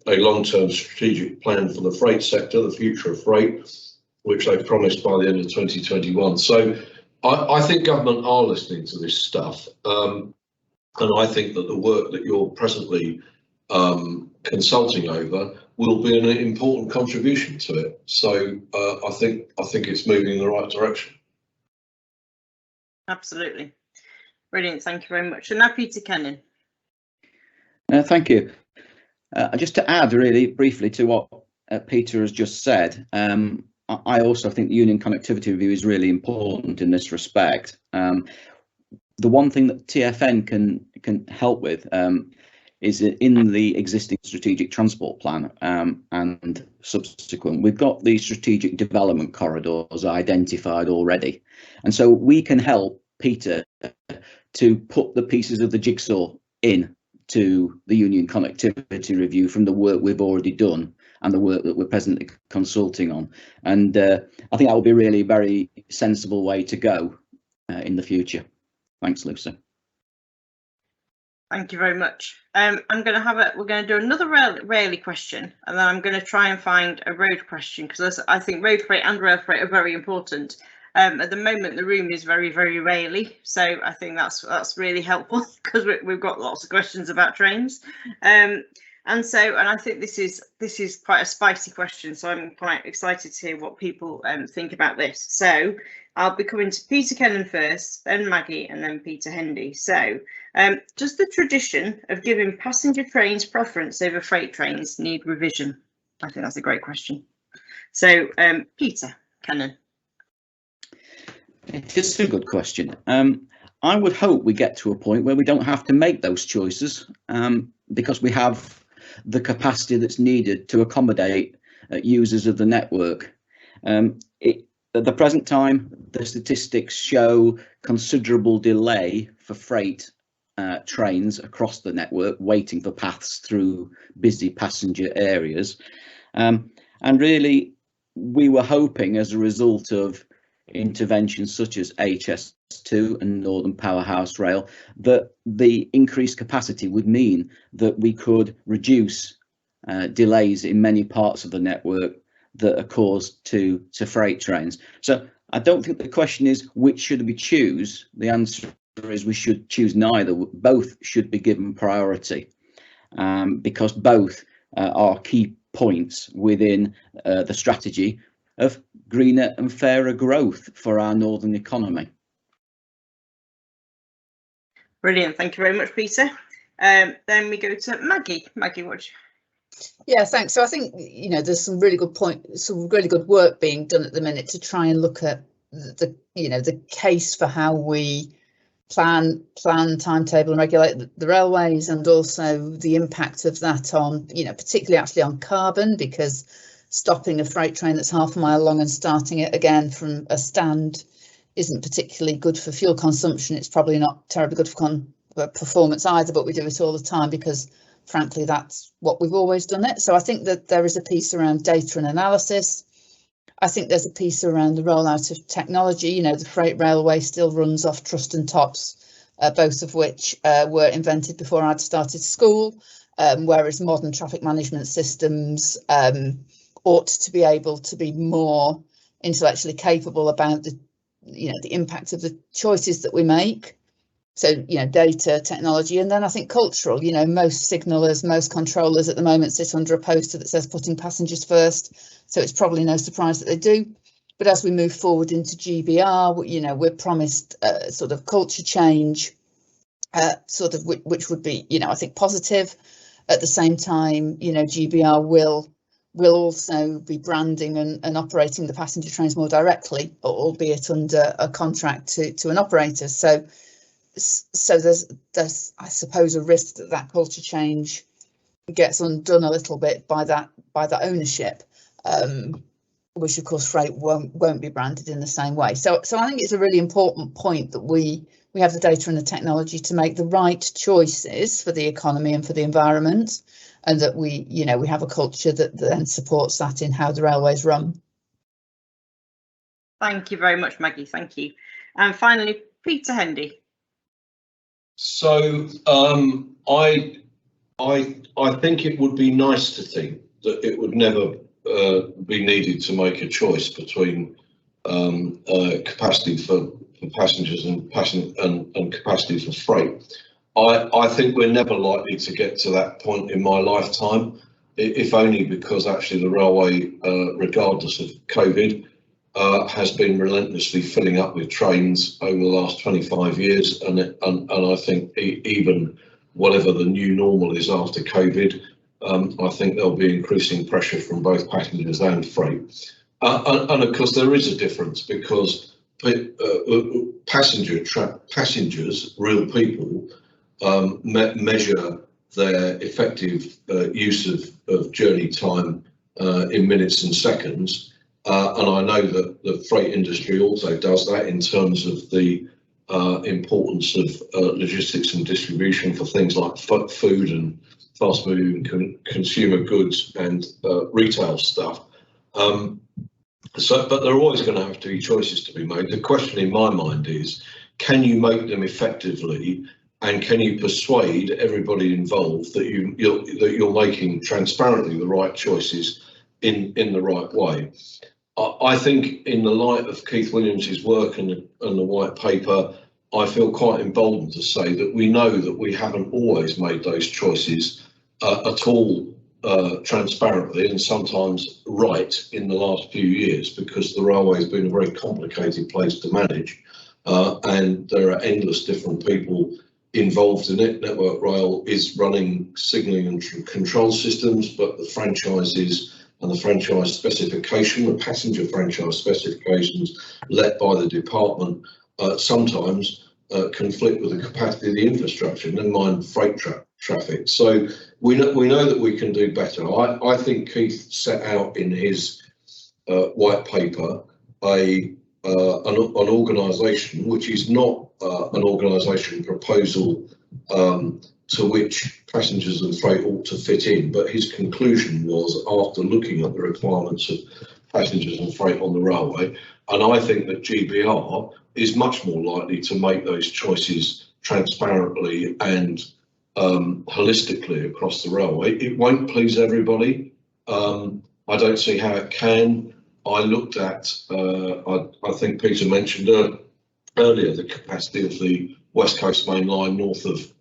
a long-term strategic plan for the freight sector, the future of freight, which they promised by the end of 2021. So I think government are listening to this stuff, and I think that the work that you're presently consulting over will be an important contribution to it. So I think it's moving in the right direction. Absolutely. Brilliant. Thank you very much. And now Peter Kennan. Thank you. Just to add really briefly to what Peter has just said, I also think the Union Connectivity Review is really important in this respect. The one thing that TfN can help with is in the existing strategic transport plan and subsequent. We've got the strategic development corridors identified already, and so we can help Peter to put the pieces of the jigsaw in to the union connectivity review from the work we've already done and the work that we're presently consulting on. And I think that would be really a very sensible way to go in the future. Thanks, Lucy. Thank you very much. We're going to do another rarely question, and then I'm going to try and find a road question, because I think road freight and rail freight are very important. At the moment, the room is very, very rarely, so I think that's really helpful, because we've got lots of questions about trains. And I think this is quite a spicy question, so I'm quite excited to hear what people think about this. So I'll be coming to Peter Kennan first, then Maggie, and then Peter Hendy. So does the tradition of giving passenger trains preference over freight trains need revision? I think that's a great question. So Peter Kennan. It's a good question. I would hope we get to a point where we don't have to make those choices, because we have the capacity that's needed to accommodate users of the network. At the present time, the statistics show considerable delay for freight trains across the network, waiting for paths through busy passenger areas. And really, we were hoping, as a result of interventions such as HS2 and Northern Powerhouse Rail, that the increased capacity would mean that we could reduce delays in many parts of the network that are caused to freight trains. So I don't think the question is which should we choose. The answer is we should choose neither. Both should be given priority, because both are key points within the strategy of greener and fairer growth for our northern economy. Brilliant, thank you very much, Peter. Then we go to Maggie. Maggie, what? Yeah, thanks. So I think, you know, there's some really good work being done at the minute to try and look at the case for how we plan, timetable and regulate the railways, and also the impact of that on, particularly actually on carbon, because stopping a freight train that's half a mile long and starting it again from a stand isn't particularly good for fuel consumption. It's probably not terribly good for performance either, but we do it all the time because, frankly, that's what we've always done it. So I think that there is a piece around data and analysis. I think there's a piece around the rollout of technology. The freight railway still runs off trust and tops, both of which were invented before I'd started school, whereas modern traffic management systems ought to be able to be more intellectually capable about the impact of the choices that we make. So, data, technology, and then I think cultural. Most signallers, most controllers at the moment sit under a poster that says putting passengers first. So it's probably no surprise that they do. But as we move forward into GBR, we're promised sort of culture change, which would be, I think, positive. At the same time, GBR will also be branding and operating the passenger trains more directly, albeit under a contract to an operator. So there's I suppose a risk that culture change gets undone a little bit by that ownership, which of course freight won't be branded in the same way. So I think it's a really important point that we have the data and the technology to make the right choices for the economy and for the environment, and that we have a culture that then supports that in how the railways run. Thank you very much, Maggie. Thank you. And finally, Peter Hendy. So I think it would be nice to think that it would never be needed to make a choice between capacity for passengers and capacity for freight. I think we're never likely to get to that point in my lifetime, if only because actually the railway, regardless of COVID, has been relentlessly filling up with trains over the last 25 years, and I think even whatever the new normal is after COVID, I think there'll be increasing pressure from both passengers and freight. And of course there is a difference, because passengers, real people, measure their effective use of journey time in minutes and seconds. And I know that the freight industry also does that in terms of the importance of logistics and distribution for things like food and fast-moving consumer goods and retail stuff. But there are always going to have to be choices to be made. The question in my mind is, can you make them effectively, and can you persuade everybody involved that you're making transparently the right choices in the right way? I think in the light of Keith Williams's work and the white paper, I feel quite emboldened to say that we know that we haven't always made those choices at all transparently and sometimes right in the last few years, because the railway has been a very complicated place to manage, and there are endless different people involved in it. Network Rail is running signalling and control systems, but the franchises and the franchise specification, the passenger franchise specifications let by the department, sometimes conflict with the capacity of the infrastructure, never mind freight traffic. So we know that we can do better. I think Keith set out in his white paper an organisation which is not an organisation proposal to which passengers and freight ought to fit in, but his conclusion was, after looking at the requirements of passengers and freight on the railway, and I think that GBR is much more likely to make those choices transparently and holistically across the railway. It won't please everybody. I don't see how it can. I looked at, I think Peter mentioned earlier, the capacity of the West Coast Main Line north of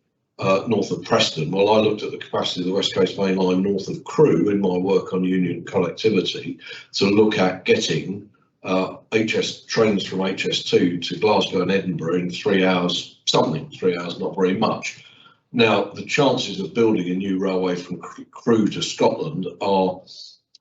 Preston. Well, I looked at the capacity of the West Coast Main Line north of Crewe in my work on union collectivity to look at getting trains from HS2 to Glasgow and Edinburgh in 3 hours something, 3 hours, not very much. Now, the chances of building a new railway from Crewe to Scotland are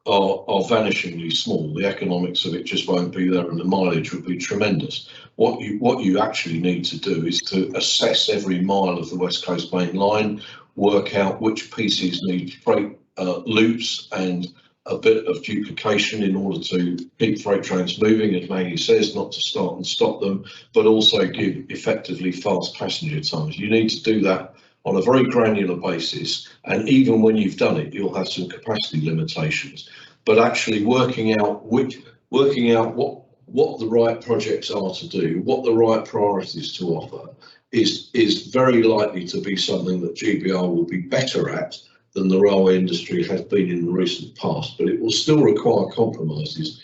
vanishingly small. The economics of it just won't be there, and the mileage would be tremendous. What you actually need to do is to assess every mile of the West Coast Main Line, work out which pieces need freight loops and a bit of duplication in order to keep freight trains moving, as Maggie says, not to start and stop them, but also give effectively fast passenger times. You need to do that on a very granular basis, and even when you've done it, you'll have some capacity limitations. But actually working out what the right projects are to do, what the right priorities to offer, is very likely to be something that GBR will be better at than the railway industry has been in the recent past, but it will still require compromises.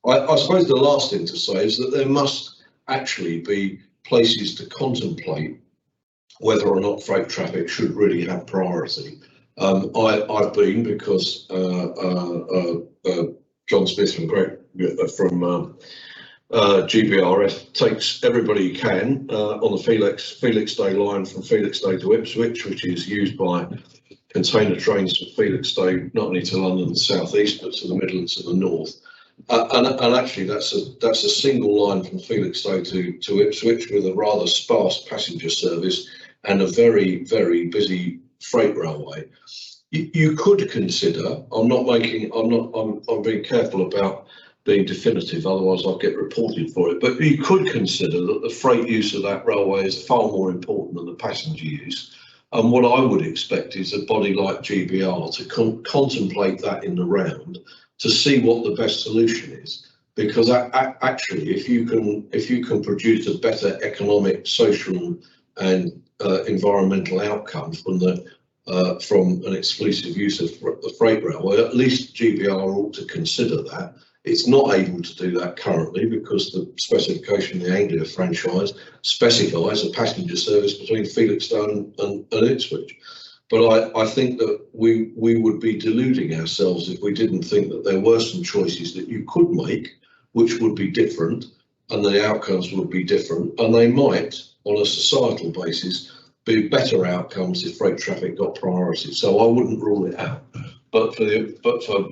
I suppose the last thing to say is that there must actually be places to contemplate whether or not freight traffic should really have priority. I've been, because John Smith from GBRF takes everybody he can on the Felixstowe line from Felixstowe to Ipswich, which is used by container trains from Felixstowe not only to London and the south east, but to the Midlands and the north. And actually, that's a single line from Felixstowe to Ipswich with a rather sparse passenger service and a very, very busy freight railway. You could consider, I'm being careful about being definitive, otherwise I'll get reported for it, but you could consider that the freight use of that railway is far more important than the passenger use. And what I would expect is a body like GBR to contemplate that in the round to see what the best solution is. Because actually, if you can produce a better economic, social, and environmental outcome from an exclusive use of the freight railway, at least GBR ought to consider that. It's not able to do that currently because the specification of the Anglia franchise specifies a passenger service between Felixstowe and Ipswich. But I think that we would be deluding ourselves if we didn't think that there were some choices that you could make, which would be different, and the outcomes would be different, and they might, on a societal basis, be better outcomes if freight traffic got priority. So I wouldn't rule it out. But for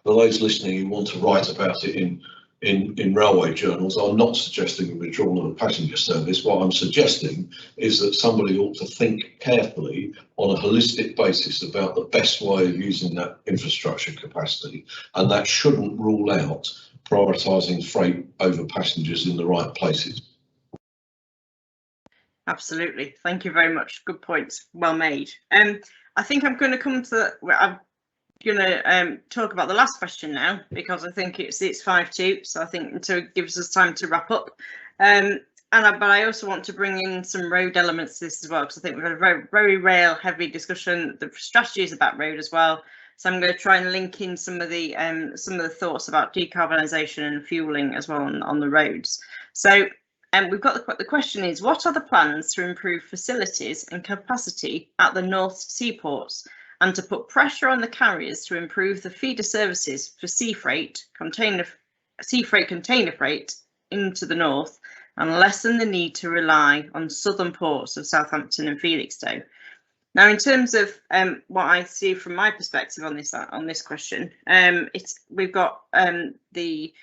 those listening who want to write about it in railway journals, I'm not suggesting a withdrawal of a passenger service. What I'm suggesting is that somebody ought to think carefully on a holistic basis about the best way of using that infrastructure capacity, and that shouldn't rule out prioritising freight over passengers in the right places. Absolutely. Thank you very much. Good points. Well made. I think I'm going to come to. I'm going to talk about the last question now, because I think it's 5-2. So I think until it gives us time to wrap up. But I also want to bring in some road elements to this as well, because I think we've had a very, very rail heavy discussion. The strategy is about road as well. So I'm going to try and link in some of the thoughts about decarbonisation and fuelling as well on the roads. So we've got the question is, what are the plans to improve facilities and capacity at the North seaports, and to put pressure on the carriers to improve the feeder services for sea freight, container freight into the north, and lessen the need to rely on southern ports of Southampton and Felixstowe? Now, in terms of what I see from my perspective on this question, we've got the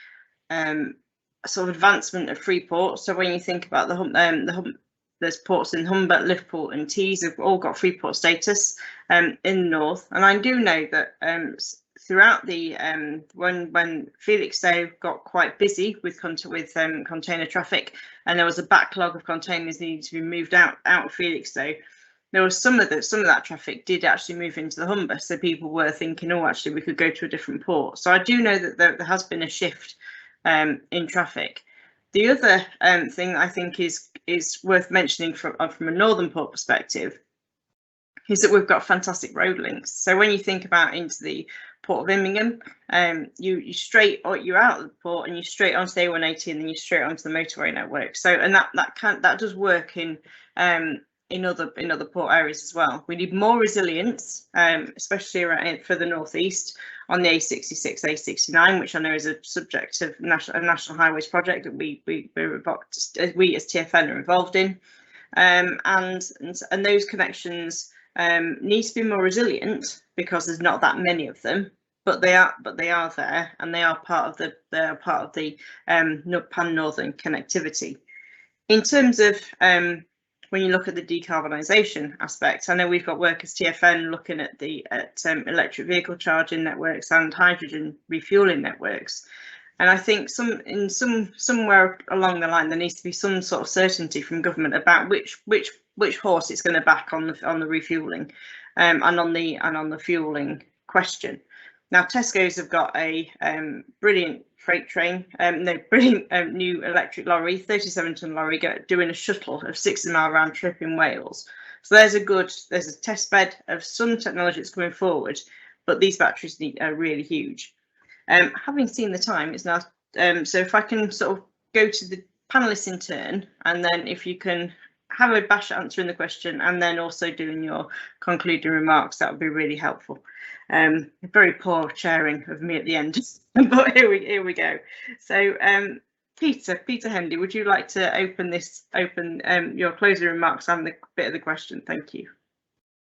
sort of advancement of free ports. So when you think about there's ports in Humber, Liverpool, and Tees have all got free port status in the north, and I do know that throughout the when Felixstowe got quite busy with container traffic, and there was a backlog of containers needing to be moved out of Felixstowe, there was some of that traffic did actually move into the Humber, so people were thinking, oh, actually we could go to a different port. So I do know that there has been a shift in traffic. The other thing I think is worth mentioning from a northern port perspective is that we've got fantastic road links. So when you think about into the Port of Immingham, you're out of the port and you're straight onto the A180, and then you're straight onto the motorway network. So and that does work in other port areas as well. We need more resilience, especially around for the northeast on the A66, A69, which I know is a subject of a national highways project that we as TfN are involved in, and those connections need to be more resilient because there's not that many of them, but they are there, and they are part of the pan-northern connectivity. In terms of when you look at the decarbonisation aspect, I know we've got work as TfN looking at electric vehicle charging networks and hydrogen refuelling networks, and I think somewhere along the line there needs to be some sort of certainty from government about which horse it's going to back on the refuelling and on the fuelling question. Now, Tesco's have got a brilliant freight train, brilliant new electric lorry, 37-ton lorry, doing a shuttle of 60-mile round trip in Wales. So there's a test bed of some technology that's coming forward, but these batteries are really huge. Having seen the time, it's now so if I can sort of go to the panelists in turn, and then if you can have a bash at answering the question and then also doing your concluding remarks, that would be really helpful. Very poor chairing of me at the end, but here we go. So Peter Hendy, would you like to open your closing remarks and the bit of the question? Thank you.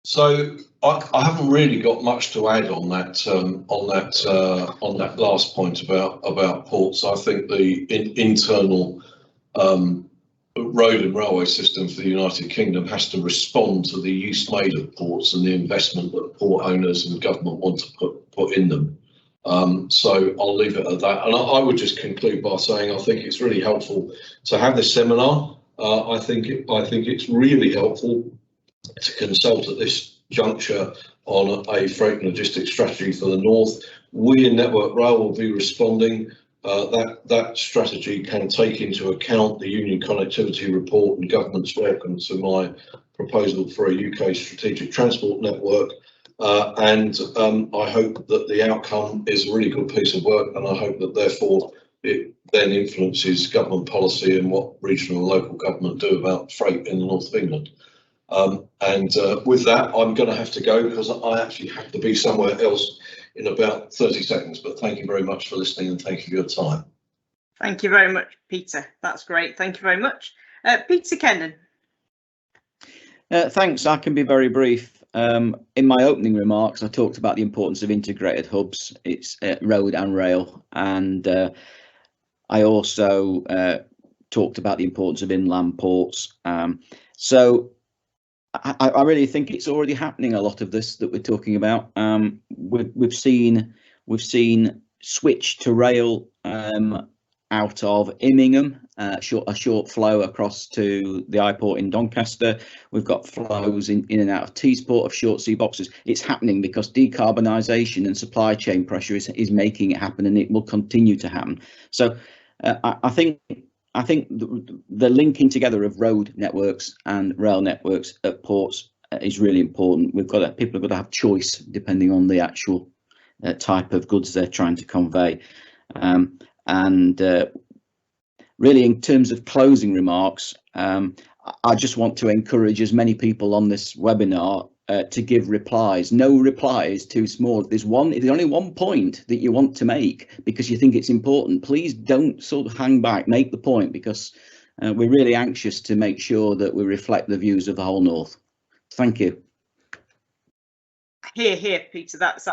So I haven't really got much to add on that last point about ports. I think the internal road and railway system for the United Kingdom has to respond to the use made of ports and the investment that port owners and government want to put in them. So I'll leave it at that, and I would just conclude by saying I think it's really helpful to have this seminar. I think it's really helpful to consult at this juncture on a freight and logistics strategy for the north. We in Network Rail will be responding. That strategy can take into account the Union Connectivity Report and government's welcome to my proposal for a UK strategic transport network. And I hope that the outcome is a really good piece of work, and I hope that therefore it then influences government policy and what regional and local government do about freight in the north of England. With that, I'm going to have to go because I actually have to be somewhere else in about 30 seconds, but thank you very much for listening and thank you for your time. Thank you very much, Peter. That's great. Thank you very much. Peter Kennan. Thanks. I can be very brief. In my opening remarks, I talked about the importance of integrated hubs. It's road and rail, and I also talked about the importance of inland ports. So I really think it's already happening, a lot of this that we're talking about. We've seen switch to rail out of Immingham a short flow across to the I-port in Doncaster. We've got flows in and out of T-Sport of short sea boxes. It's happening because decarbonisation and supply chain pressure is making it happen, and it will continue to happen. So I think the linking together of road networks and rail networks at ports is really important. People have got to have choice depending on the actual type of goods they're trying to convey. Really, in terms of closing remarks, I just want to encourage as many people on this webinar to give replies. No reply is too small. There's only one point that you want to make because you think it's important. Please don't sort of hang back, make the point, because we're really anxious to make sure that we reflect the views of the whole North. Thank you. Here, Peter, that's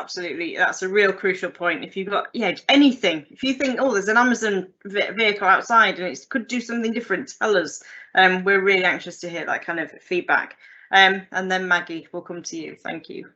a real crucial point. If you've got anything, if you think, oh, there's an Amazon vehicle outside and it could do something different, tell us. We're really anxious to hear that kind of feedback. And then Maggie, we'll come to you. Thank you.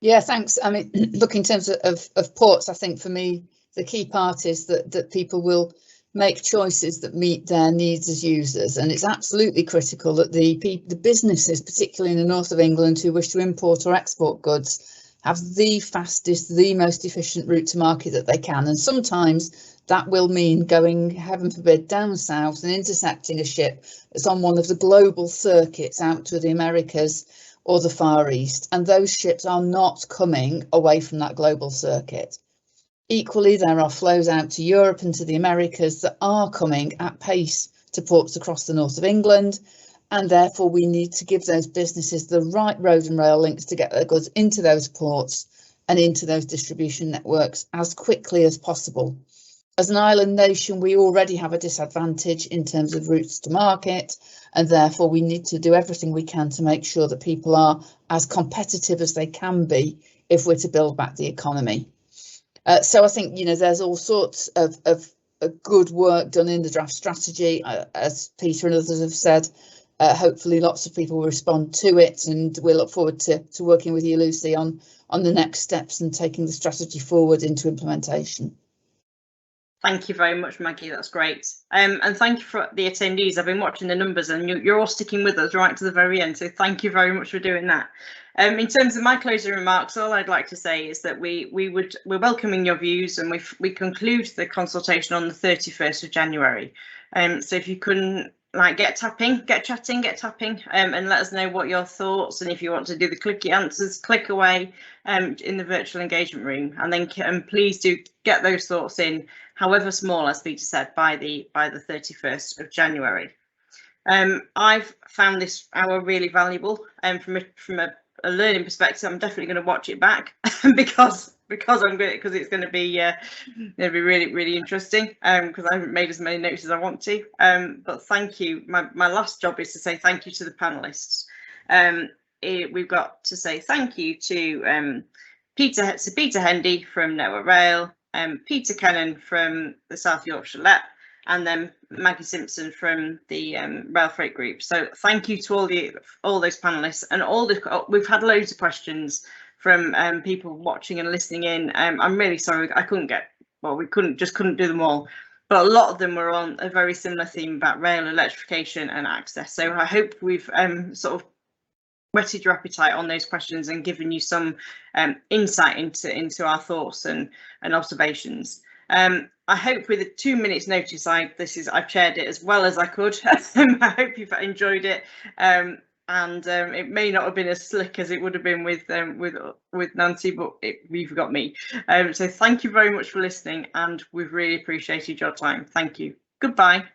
Yeah, thanks. I mean, look, in terms of ports, I think for me the key part is that people will make choices that meet their needs as users, and it's absolutely critical that the businesses, particularly in the north of England, who wish to import or export goods, have the fastest, the most efficient route to market that they can. And sometimes that will mean going, heaven forbid, down south and intercepting a ship that's on one of the global circuits out to the Americas or the Far East, and those ships are not coming away from that global circuit. Equally, there are flows out to Europe and to the Americas that are coming at pace to ports across the north of England, and therefore we need to give those businesses the right road and rail links to get their goods into those ports and into those distribution networks as quickly as possible. As an island nation, we already have a disadvantage in terms of routes to market, and therefore we need to do everything we can to make sure that people are as competitive as they can be if we're to build back the economy. So I think, there's all sorts of good work done in the draft strategy, as Peter and others have said. Hopefully lots of people will respond to it, and we'll look forward to working with you, Lucy, on the next steps and taking the strategy forward into implementation. Thank you very much, Maggie. That's great. And thank you for the attendees. I've been watching the numbers and you're all sticking with us right to the very end. So thank you very much for doing that. In terms of my closing remarks, all I'd like to say is that we're welcoming your views, and we conclude the consultation on the 31st of January. So if you can get chatting, and let us know what your thoughts, and if you want to do the clicky answers, click away in the virtual engagement room, and then please do get those thoughts in, however small, as Peter said, by the 31st of January. I've found this hour really valuable, from a learning perspective. I'm definitely going to watch it back because it's going to be really, really interesting, because I haven't made as many notes as I want to. But thank you. My last job is to say thank you to the panelists. We've got to say thank you to Peter Hendy from Network Rail, Peter Kennan from the South Yorkshire LEP, and then Maggie Simpson from the Rail Freight Group. So thank you to all those panelists, and we've had loads of questions from people watching and listening in. I'm really sorry we couldn't do them all, but a lot of them were on a very similar theme about rail electrification and access. So I hope we've sort of whetted your appetite on those questions and given you some insight into our thoughts and observations. I hope with a 2 minutes notice, I've chaired it as well as I could. I hope you've enjoyed it, and it may not have been as slick as it would have been with Nancy, but you've got me. So thank you very much for listening, and we've really appreciated your time. Thank you. Goodbye.